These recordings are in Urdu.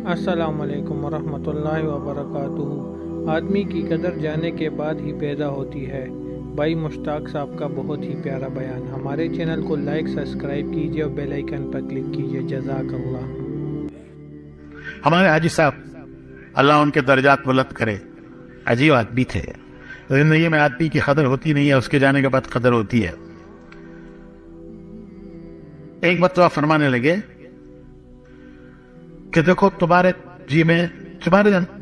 السلام علیکم ورحمۃ اللہ وبرکاتہ۔ آدمی کی قدر جانے کے بعد ہی پیدا ہوتی ہے۔ بھائی مشتاق صاحب کا بہت ہی پیارا بیان۔ ہمارے چینل کو لائک سبسکرائب کیجیے اور بیل آئیکن پر کلک کیجیے۔ جزاک اللہ۔ ہمارے حاجی صاحب اللہ ان کے درجات بلند کرے، عجیب آدمی تھے۔ زندگی میں آدمی کی قدر ہوتی نہیں ہے، اس کے جانے کے بعد قدر ہوتی ہے۔ ایک مرتبہ فرمانے لگے کہ دیکھو تمہارے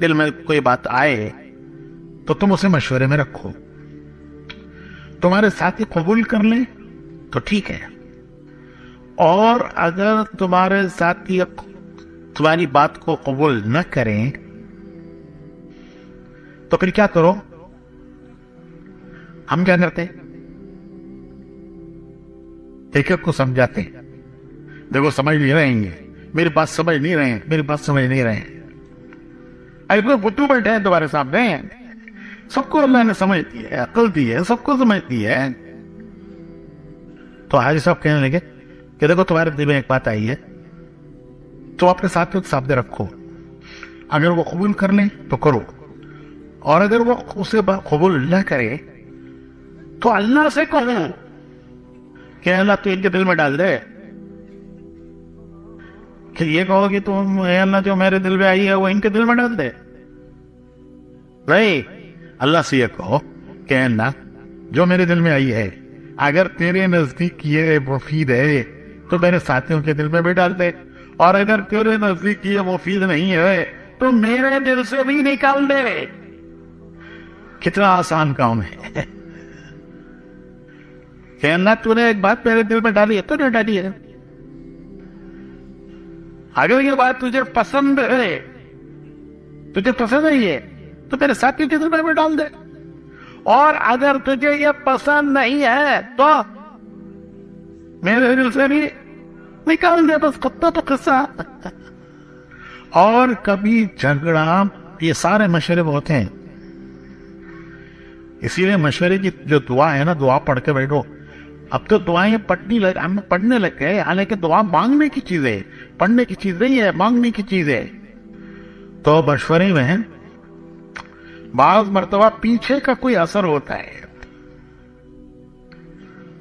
دل میں کوئی بات آئے تو تم اسے مشورے میں رکھو، تمہارے ساتھی قبول کر لیں تو ٹھیک ہے، اور اگر تمہارے ساتھی تمہاری بات کو قبول نہ کریں تو پھر کیا کرو؟ ہم کیا کرتے؟ ایک ایک کو سمجھاتے، دیکھو سمجھ نہیں رہے ہیں، میری بات سمجھ نہیں رہے ہیں، ایسے بتو بیٹھے ہیں تمہارے سامنے، سب کو اللہ نے سمجھ دی ہے، عقل دی ہے، سب کو سمجھ دی ہے۔ تو حاجی صاحب کہنے لگے کہ دیکھو تمہارے دل میں ایک بات آئی ہے، تو اپنے ساتھیوں کے سامنے رکھو، اگر وہ قبول کر لیں تو کرو، اور اگر وہ اسے قبول نہ کرے تو اللہ سے کہو کہ اللہ تو ان کے دل میں ڈال دے، کہ یہ کہو کہ تم اے اللہ جو میرے دل میں آئی ہے وہ ان کے دل میں ڈال دے۔ نہیں، اللہ سے یہ کہو کہ اے اللہ جو میرے دل میں آئی ہے اگر تیرے نزدیک یہ مفید ہے تو میرے ساتھیوں کے دل میں بھی ڈال دے، اور اگر تیرے نزدیک یہ مفید نہیں ہے تو میرے دل سے بھی نکال دے۔ کتنا آسان کام ہے کہ اللہ تو نے ایک بات میرے دل میں ڈالی ہے تو نے ڈالی ہے، اگر یہ بات تجھے پسند ہے تو میرے ساتھی کے دل میں ڈال دے، اور اگر تجھے یہ پسند نہیں ہے تو میرے دل سے بھی نکال دے، بس کتا تو قصہ۔ اور کبھی جھگڑا، یہ سارے مشورے بہت ہیں، اسی لیے مشورے کی جو دعا ہے نا، دعا پڑھ کے بیٹھو۔ اب تو دعائیں پڑھنے لگ گئے، حالانکہ دعا مانگنے کی چیز ہے، پڑھنے کی چیز نہیں ہے، مانگنے کی چیز ہے۔ تو مشورے میں بعض مرتبہ پیچھے کا کوئی اثر ہوتا ہے،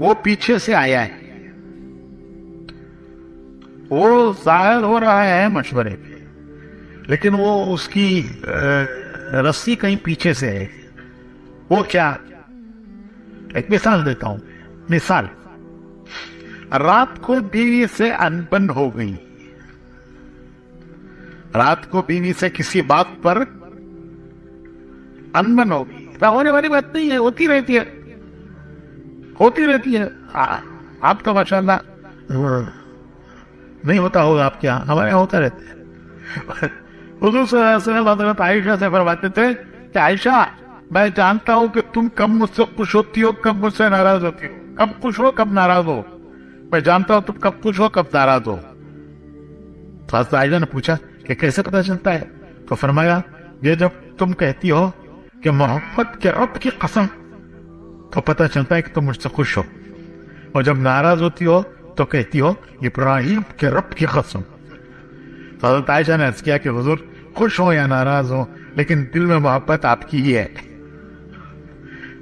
وہ پیچھے سے آیا ہے، وہ ظاہر ہو رہا ہے مشورے پہ، لیکن وہ اس کی رسی کہیں پیچھے سے ہے۔ وہ کیا؟ ایک مثال دیتا ہوں۔ مثال، رات کو بیوی سے انبن ہو گئی، رات کو بیوی سے کسی بات پر انبن ہو گئی، ہونے والی بات نہیں ہے، ہوتی رہتی ہے۔ آپ تو ماشاءاللہ نہیں ہوتا ہوگا، آپ کے یہاں، ہمارے یہاں ہوتا رہتا ہے۔ حضور صلی اللہ علیہ وسلم عائشہ سے فرماتے تھے کہ عائشہ میں جانتا ہوں کہ تم کب مجھ سے خوش ہوتی ہو، کب مجھ سے ناراض ہوتی ہو، کب خوش ہو کب ناراض ہو، میں جانتا ہوں تم کب خوش ہو کب ناراض ہو۔ تو حضرت عائشہ نے پوچھا کہ کیسے پتہ چلتا ہے؟ تو فرمایا یہ جب تم کہتی ہو کہ محمد کے رب کی قسم تو پتہ چلتا ہے کہ تم مجھ سے خوش ہو، اور جب ناراض ہوتی ہو تو کہتی ہو ابراہیم کے رب کی قسم۔ تو حضرت عائشہ نے عرض کیا کہ حضور خوش ہو یا ناراض ہو لیکن دل میں محبت آپ کی ہی ہے،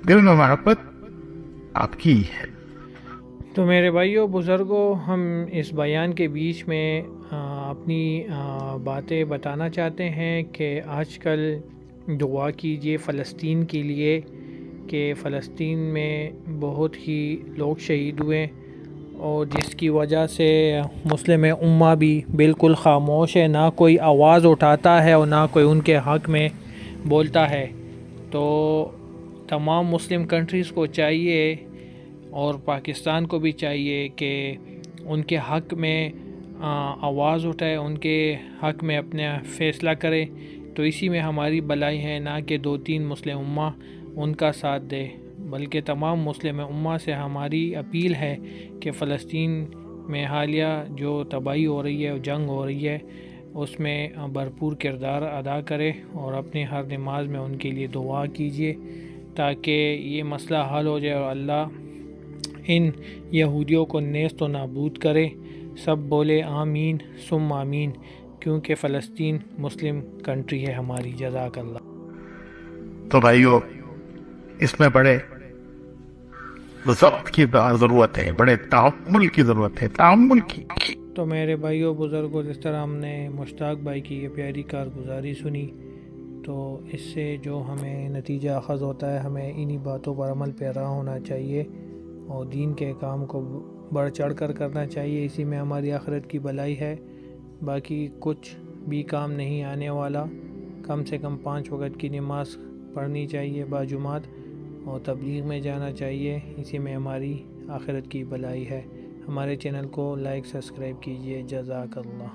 دل میں محبت آپ کی ہی ہے۔ تو میرے بھائیوں بزرگوں، ہم اس بیان کے بیچ میں اپنی باتیں بتانا چاہتے ہیں کہ آج کل دعا کیجیے فلسطین کے لیے، کہ فلسطین میں بہت ہی لوگ شہید ہوئے، اور جس کی وجہ سے مسلم امہ بھی بالکل خاموش ہے، نہ کوئی آواز اٹھاتا ہے اور نہ کوئی ان کے حق میں بولتا ہے۔ تو تمام مسلم کنٹریز کو چاہیے اور پاکستان کو بھی چاہیے کہ ان کے حق میں آواز اٹھائے، ان کے حق میں اپنا فیصلہ کرے، تو اسی میں ہماری بلائی ہے، نہ کہ 2-3 مسلم امہ ان کا ساتھ دے، بلکہ تمام مسلم امہ سے ہماری اپیل ہے کہ فلسطین میں حالیہ جو تباہی ہو رہی ہے، جنگ ہو رہی ہے، اس میں بھرپور کردار ادا کرے، اور اپنی ہر نماز میں ان کے لیے دعا کیجیے تاکہ یہ مسئلہ حل ہو جائے اور اللہ ان یہودیوں کو نیست و نابود کرے۔ سب بولے آمین ثم آمین۔ کیونکہ فلسطین مسلم کنٹری ہے ہماری. جزاک اللہ. تو بھائیو اس میں بڑے ضبط کی ضرورت ہے، بڑے تعامل کی ضرورت ہے، تعامل کی. تو میرے بھائیوں بزرگوں، جس طرح ہم نے مشتاق بھائی کی یہ پیاری کارگزاری سنی، تو اس سے جو ہمیں نتیجہ اخذ ہوتا ہے، ہمیں انہی باتوں پر عمل پیرا ہونا چاہیے اور دین کے کام کو بڑھ چڑھ کر کرنا چاہیے. اسی میں ہماری آخرت کی بھلائی ہے. باقی کچھ بھی کام نہیں آنے والا. کم سے کم 5 وقت کی نماز پڑھنی چاہیے باجماعت اور تبلیغ میں جانا چاہیے. اسی میں ہماری آخرت کی بھلائی ہے. ہمارے چینل کو لائک سبسکرائب کیجیے. جزاک اللہ.